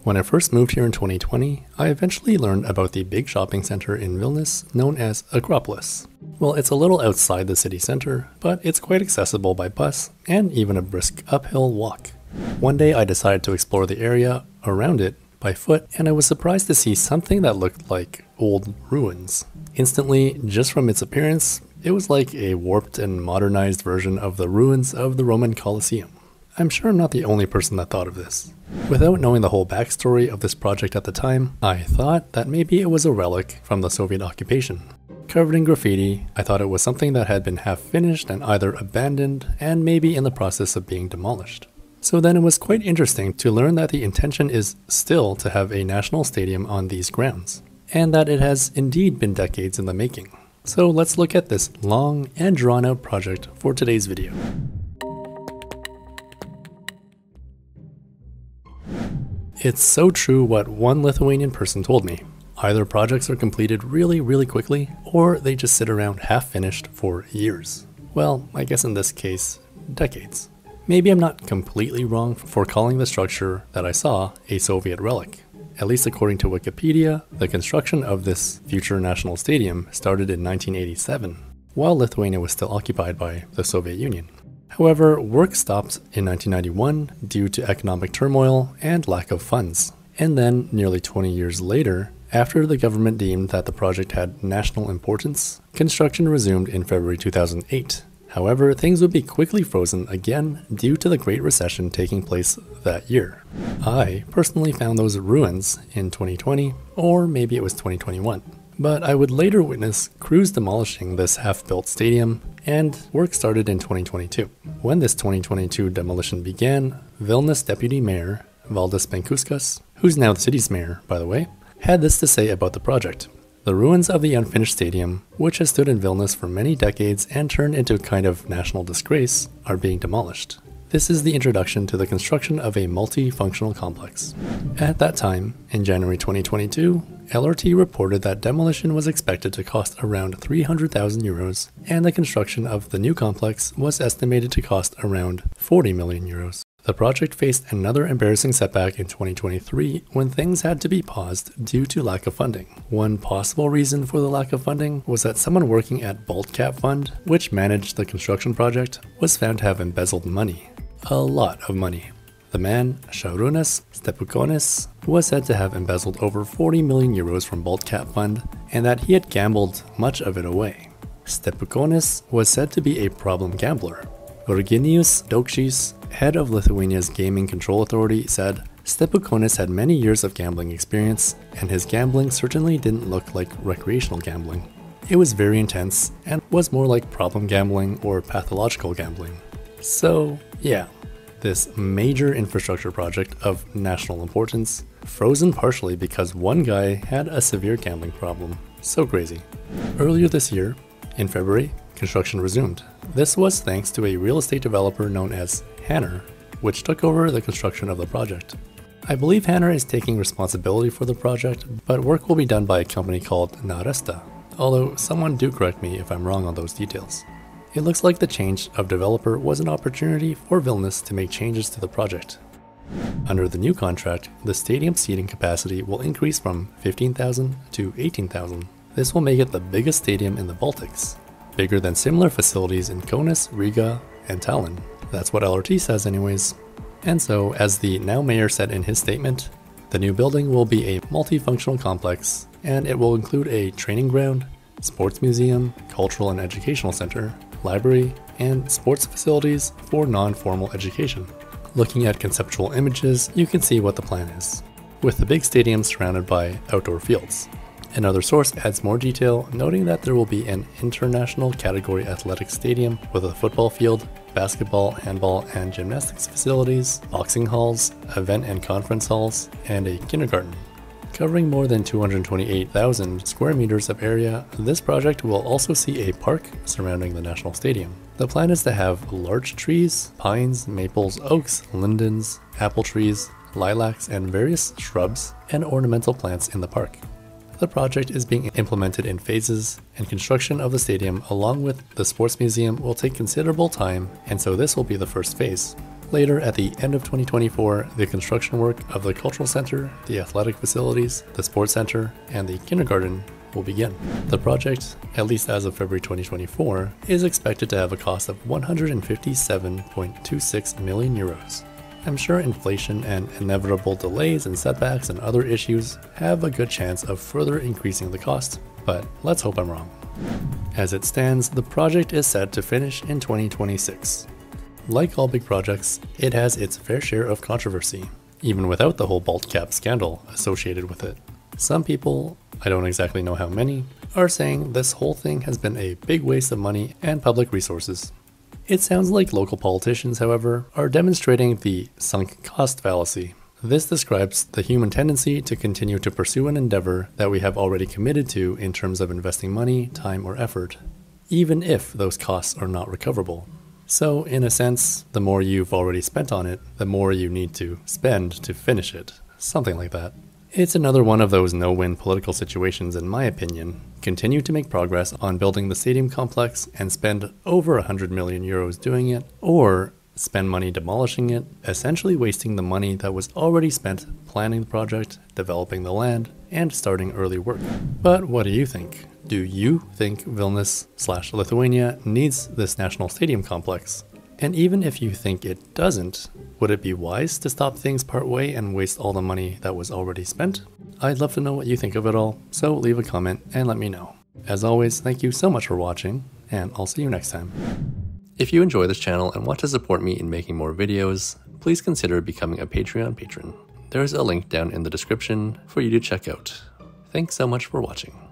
When I first moved here in 2020, I eventually learned about the big shopping center in Vilnius known as Acropolis. Well, it's a little outside the city center, but it's quite accessible by bus and even a brisk uphill walk. One day I decided to explore the area around it by foot, and I was surprised to see something that looked like old ruins. Instantly, just from its appearance, it was like a warped and modernized version of the ruins of the Roman Colosseum. I'm sure I'm not the only person that thought of this. Without knowing the whole backstory of this project at the time, I thought that maybe it was a relic from the Soviet occupation. Covered in graffiti, I thought it was something that had been half finished and either abandoned and maybe in the process of being demolished. So then it was quite interesting to learn that the intention is still to have a national stadium on these grounds, and that it has indeed been decades in the making. So let's look at this long and drawn out project for today's video. It's so true what one Lithuanian person told me. Either projects are completed really quickly, or they just sit around half finished for years. Well, I guess in this case, decades. Maybe I'm not completely wrong for calling the structure that I saw a Soviet relic. At least according to Wikipedia, the construction of this future national stadium started in 1987, while Lithuania was still occupied by the Soviet Union. However, work stopped in 1991 due to economic turmoil and lack of funds. And then, nearly 20 years later, after the government deemed that the project had national importance, construction resumed in February 2008. However, things would be quickly frozen again due to the Great Recession taking place that year. I personally found those ruins in 2020, or maybe it was 2021. But I would later witness crews demolishing this half-built stadium, and work started in 2022. When this 2022 demolition began, Vilnius Deputy Mayor Valdas Benkuskas, who's now the city's mayor, by the way, had this to say about the project. The ruins of the unfinished stadium, which has stood in Vilnius for many decades and turned into a kind of national disgrace, are being demolished. This is the introduction to the construction of a multifunctional complex. At that time, in January 2022, LRT reported that demolition was expected to cost around 300,000 euros, and the construction of the new complex was estimated to cost around 40 million euros. The project faced another embarrassing setback in 2023 when things had to be paused due to lack of funding. One possible reason for the lack of funding was that someone working at Baltcap Fund, which managed the construction project, was found to have embezzled money. A lot of money. The man, Šarūnas Stepukonis, was said to have embezzled over 40 million euros from Baltcap Fund, and that he had gambled much of it away. Stepukonis was said to be a problem gambler. Virginijus Daukšys, head of Lithuania's Gaming Control Authority, said Stepukonis had many years of gambling experience, and his gambling certainly didn't look like recreational gambling. It was very intense, and was more like problem gambling or pathological gambling. So, yeah, this major infrastructure project of national importance, frozen partially because one guy had a severe gambling problem. So crazy. Earlier this year, in February, construction resumed. This was thanks to a real estate developer known as Hanner, which took over the construction of the project. I believe Hanner is taking responsibility for the project, but work will be done by a company called Naresta, although someone do correct me if I'm wrong on those details. It looks like the change of developer was an opportunity for Vilnius to make changes to the project. Under the new contract, the stadium seating capacity will increase from 15,000 to 18,000. This will make it the biggest stadium in the Baltics, bigger than similar facilities in Kaunas, Riga, and Tallinn. That's what LRT says anyways. And so, as the now mayor said in his statement, the new building will be a multifunctional complex, and it will include a training ground, sports museum, cultural and educational center, library, and sports facilities for non-formal education. Looking at conceptual images, you can see what the plan is, with the big stadium surrounded by outdoor fields. Another source adds more detail, noting that there will be an international category athletics stadium with a football field, basketball, handball, and gymnastics facilities, boxing halls, event and conference halls, and a kindergarten. Covering more than 228,000 square meters of area, this project will also see a park surrounding the national stadium. The plan is to have large trees, pines, maples, oaks, lindens, apple trees, lilacs, and various shrubs and ornamental plants in the park. The project is being implemented in phases, and construction of the stadium along with the sports museum will take considerable time, and so this will be the first phase. Later, at the end of 2024, the construction work of the cultural center, the athletic facilities, the sports center, and the kindergarten will begin. The project, at least as of February 2024, is expected to have a cost of 157.26 million euros. I'm sure inflation and inevitable delays and setbacks and other issues have a good chance of further increasing the cost, but let's hope I'm wrong. As it stands, the project is set to finish in 2026. Like all big projects, it has its fair share of controversy, even without the whole Bolt Cap scandal associated with it. Some people, I don't exactly know how many, are saying this whole thing has been a big waste of money and public resources. It sounds like local politicians, however, are demonstrating the sunk cost fallacy. This describes the human tendency to continue to pursue an endeavor that we have already committed to in terms of investing money, time, or effort, even if those costs are not recoverable. So, in a sense, the more you've already spent on it, the more you need to spend to finish it. Something like that. It's another one of those no-win political situations, in my opinion. Continue to make progress on building the stadium complex and spend over 100 million euros doing it, or spend money demolishing it, essentially wasting the money that was already spent planning the project, developing the land, and starting early work. But what do you think? Do you think Vilnius/Lithuania needs this national stadium complex? And even if you think it doesn't, would it be wise to stop things partway and waste all the money that was already spent? I'd love to know what you think of it all, so leave a comment and let me know. As always, thank you so much for watching, and I'll see you next time. If you enjoy this channel and want to support me in making more videos, please consider becoming a Patreon patron. There's a link down in the description for you to check out. Thanks so much for watching.